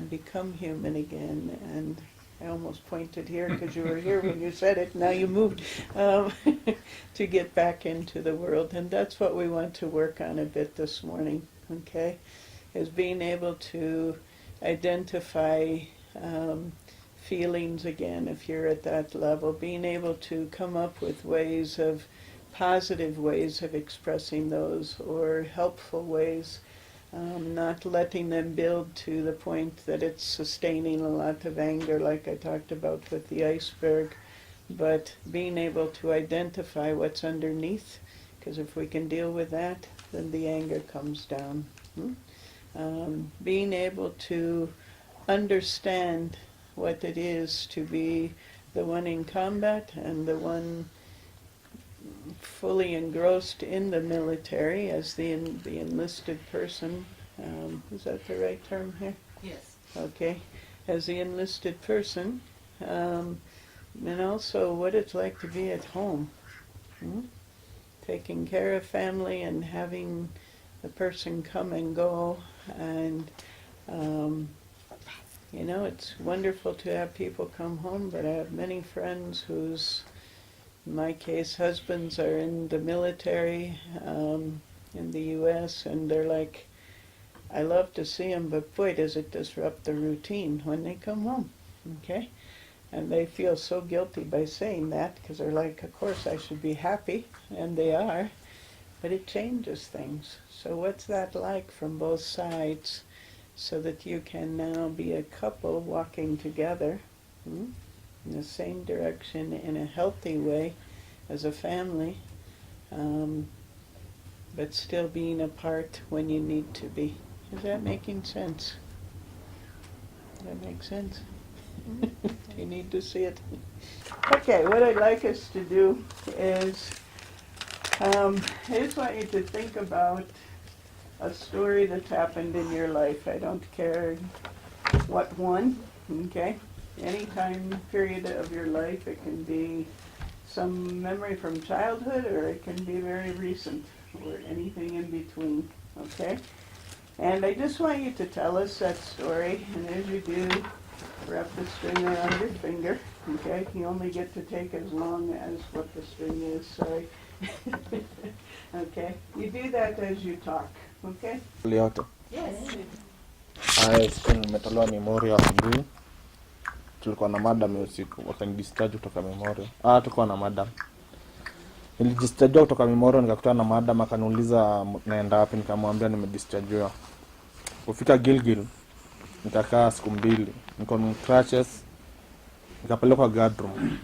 and become human again. And I almost pointed here because you were here when you said it. Now you moved to get back into the world. And that's what we want to work on a bit this morning, okay? Is being able to identify feelings again, if you're at that level, being able to come up with ways of, positive ways of expressing those, or helpful ways, not letting them build to the point that it's sustaining a lot of anger, like I talked about with the iceberg, but being able to identify what's underneath, because if we can deal with that, then the anger comes down. Being able to understand what it is to be the one in combat and the one fully engrossed in the military as the enlisted person. Is that the right term here? Yes. Okay. As the enlisted person, and also what it's like to be at home. Taking care of family and having the person come and go, and it's wonderful to have people come home, but I have many friends whose, in my case, husbands are in the military in the U.S., and they're like, I love to see them, but boy, does it disrupt the routine when they come home, okay? And they feel so guilty by saying that, because they're like, of course I should be happy, and they are, but it changes things. So what's that like from both sides, so that you can now be a couple walking together in the same direction in a healthy way as a family, but still being apart when you need to be. Is that making sense? Does that make sense? You need to see it. Okay, what I'd like us to do is, I just want you to think about a story that's happened in your life. I don't care what one, okay? Any time period of your life. It can be some memory from childhood, or it can be very recent, or anything in between, okay? And I just want you to tell us that story, and as you do, wrap the string around your finger, okay? You only get to take as long as what the string is, sorry. Okay? You do that as you talk, okay? Yote. Yes. Siku nimetolewa Memorial asubuhi. Tulikuwa na madam usiku, wakanidischarge kutoka Memorial. Tulikuwa na madam. Nilidischarge kutoka Memorial, nikakutana na madam, akaniuliza naenda wapi, nikamwambia nimedischargewa. Kufika Gilgil, nikakaa siku 2. Niko on crutches, nikapelekwa guard room.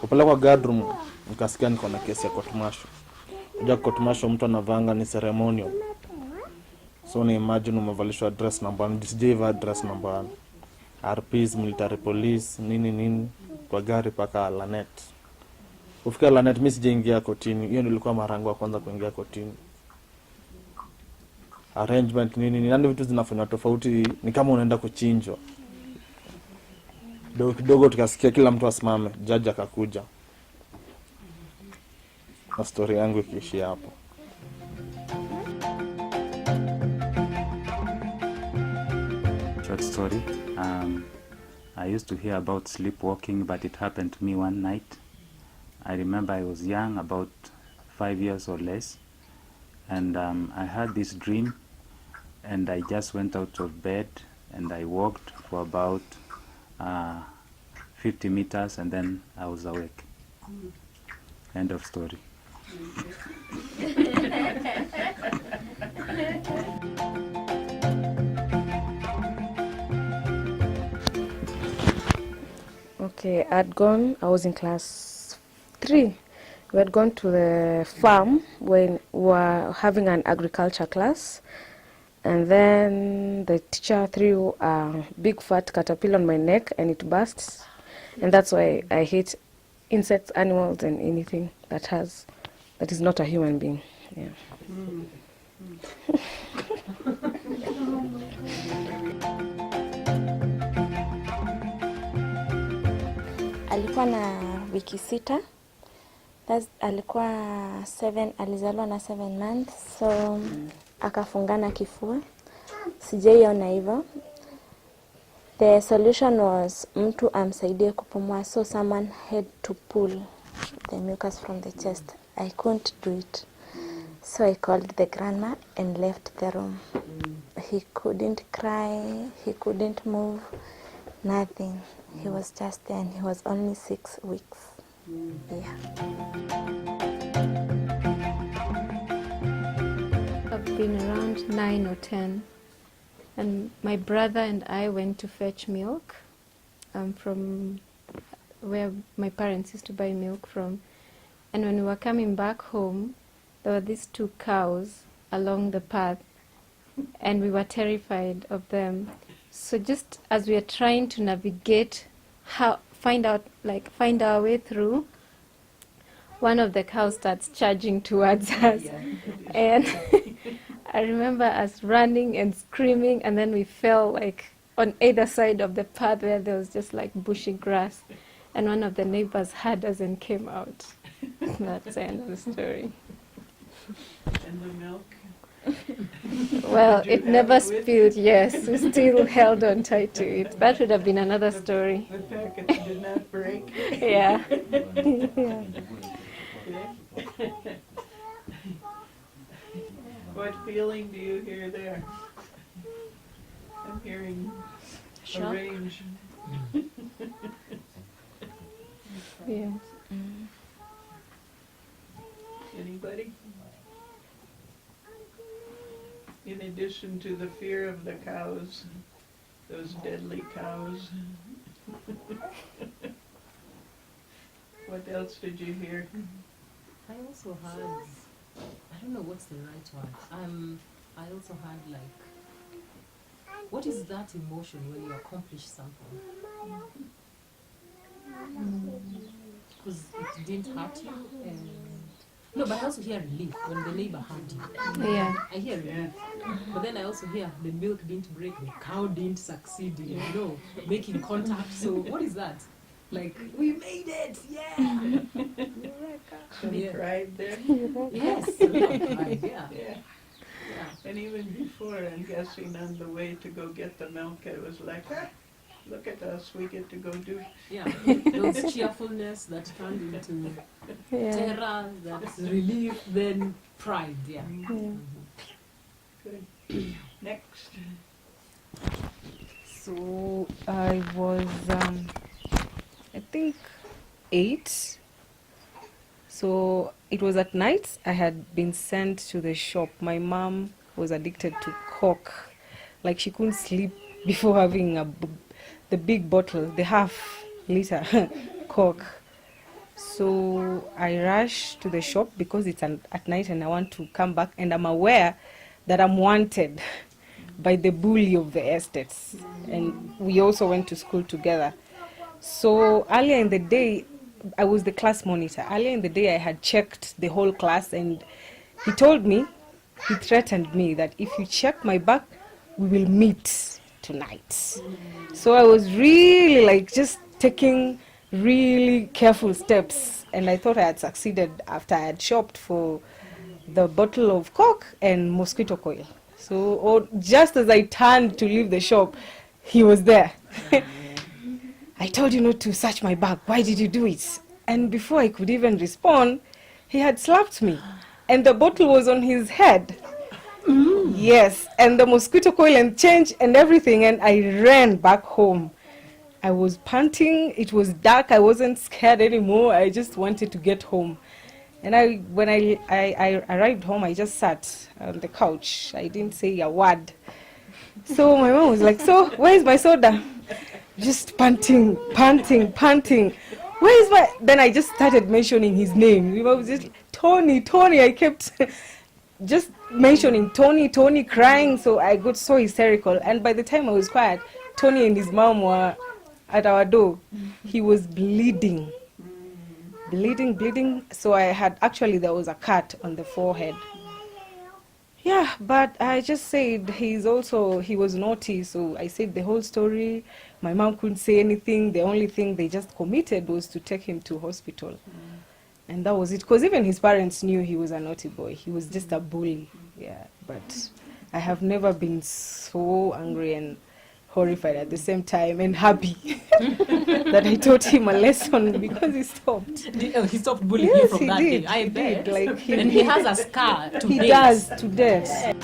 Kupelekwa guard room, nikasikia niko na kesi ya court martial. Unajua court martial mtu anavanga ni ceremonial. So ni imagine umevalishwa dress number 1, disjeva dress number 1. RPs, military police, nini kwa gari paka Lanet. Kufika Lanet, mimi sijaingia kotini. Hiyo nilikuwa mara yangu ya kwanza kuingia kotini. Arrangement nani vitu zinafanywa tofauti, ni kama unaenda kuchinjwa. Kidogo tukasikia kila mtu asimame, judge akakuja. Na story yangu ikiishia hapo. Short story. I used to hear about sleepwalking, but it happened to me one night. I remember I was young, about 5 years or less, and I had this dream, and I just went out of bed and I walked for about 50 meters, and then I was awake. End of story. Okay, I was in class 3. We had gone to the farm when we were having an agriculture class, and then the teacher threw a big fat caterpillar on my neck and it burst, and that's why I hate insects, animals, and anything that is not a human being. Yeah. Alikuwa na wiki 6. Alikuwa 7, alizaliwa na 7 months, so akafungana kifua. Sijaiona hivyo. The solution was mtu amsaidie kupumua, so someone had to pull the mucus from the chest. I couldn't do it. So I called the grandma and left the room. He couldn't cry, he couldn't move, nothing. He was just there, and he was only 6 weeks. Yeah. I've been around 9 or 10, and my brother and I went to fetch milk from where my parents used to buy milk from. And when we were coming back home, there were these 2 cows along the path, and we were terrified of them. So just as we are trying to navigate, find our way through, one of the cows starts charging towards us. And I remember us running and screaming, and then we fell like on either side of the path where there was just like bushy grass. And one of the neighbors heard us and came out. That's the end of the story. And the milk? Well, Did you it have never it with spilled, yes. We still held on tight to it. That would have been another story. The packets did not break? Yeah. Yeah. What feeling do you hear there? I'm hearing a Shock. range. Yeah. Anybody? In addition to the fear of the cows, those deadly cows. What else did you hear? I also had, I don't know what's the right word. I also had like, what is that emotion when you accomplish something? Because it didn't hurt you. And no, but I also hear relief when the neighbor hurt you. Yeah. I hear relief. But then I also hear the milk didn't break, the cow didn't succeed in, making contact. So what is that? Like, we made it, yeah! Any Yeah. pride there? Yes, a lot of pride, yeah. Yeah. And even before, I'm guessing on the way to go get the milk, it was like, look at us, we get to go do. Yeah, those cheerfulness that turned into Yeah. terror, that's relief, then pride, yeah. Good. Next. So I was, I think, 8. So it was at night. I had been sent to the shop. My mom was addicted to Coke. Like she couldn't sleep before having the big bottle, the half-liter Coke. So I rushed to the shop because it's at night and I want to come back, and I'm aware that I'm wanted by the bully of the estates. And we also went to school together. So earlier in the day, I was the class monitor. Earlier in the day, I had checked the whole class, and he threatened me that if you check my bag, we will meet tonight. So I was really like just taking really careful steps, and I thought I had succeeded after I had shopped for the bottle of Coke and mosquito coil. So just as I turned to leave the shop, he was there. I told you not to search my bag. Why did you do it? And before I could even respond, he had slapped me. And the bottle was on his head. Yes, and the mosquito coil and change and everything. And I ran back home. I was panting. It was dark. I wasn't scared anymore. I just wanted to get home. And when I arrived home, I just sat on the couch. I didn't say a word. So my mom was like, so where's my soda? Just panting. Where is my... Then I just started mentioning his name. You know, just Tony. I kept just mentioning Tony, crying. So I got so hysterical. And by the time I was quiet, Tony and his mom were at our door. He was bleeding. So there was a cut on the forehead. Yeah, but I just said he was naughty, so I said the whole story. My mom couldn't say anything. The only thing they just committed was to take him to hospital. And that was it, because even his parents knew he was a naughty boy. He was just a bully, yeah. But I have never been so angry, and horrified at the same time and happy that I taught him a lesson because he stopped. He stopped bullying you Yes, from he that did. day. I He bet. did. Like And he has a scar to he date. does to death.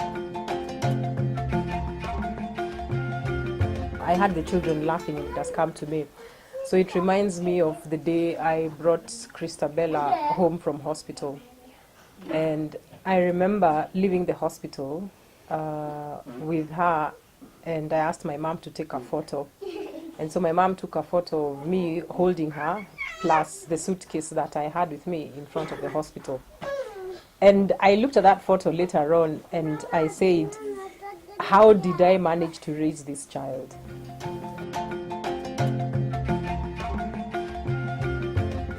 I had the children laughing and it has come to me. So it reminds me of the day I brought Christabella home from hospital. And I remember leaving the hospital with her, and I asked my mom to take a photo. And so my mom took a photo of me holding her, plus the suitcase that I had with me in front of the hospital. And I looked at that photo later on and I said, how did I manage to raise this child?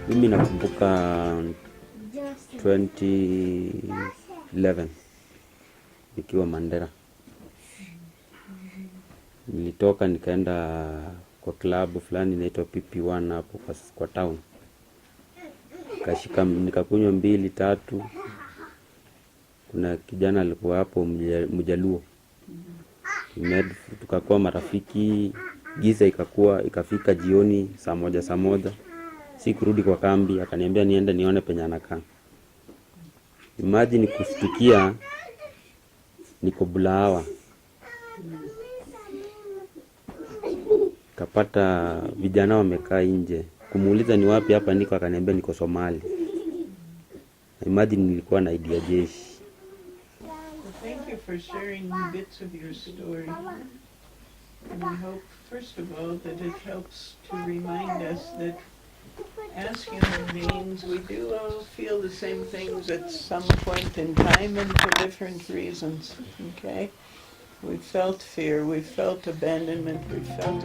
Mimi nakumbuka 2011 nikiwa Mandera. Nilitoka nikaenda kwa klabu fulani inaitwa PP1 hapo kwa town. Nikakunywa 2 3. Kuna kijana alikuwa hapo Mjaluo. Tukakuwa marafiki, giza ikafika jioni saa moja. Sikurudi kwa kambi, akaniambia niende nione penye anakaa. Imagine kushtukia niko Bulawa. Kapata vijana wamekaa nje. Kumuuliza ni wapi hapa niko, akaniambia niko Somali. Imagine nilikuwa na idea jeshi. Thank you for sharing bits of your story. And I hope, first of all, that it helps to remind us that as human beings, we do all feel the same things at some point in time and for different reasons, okay? We felt fear, we felt abandonment, we felt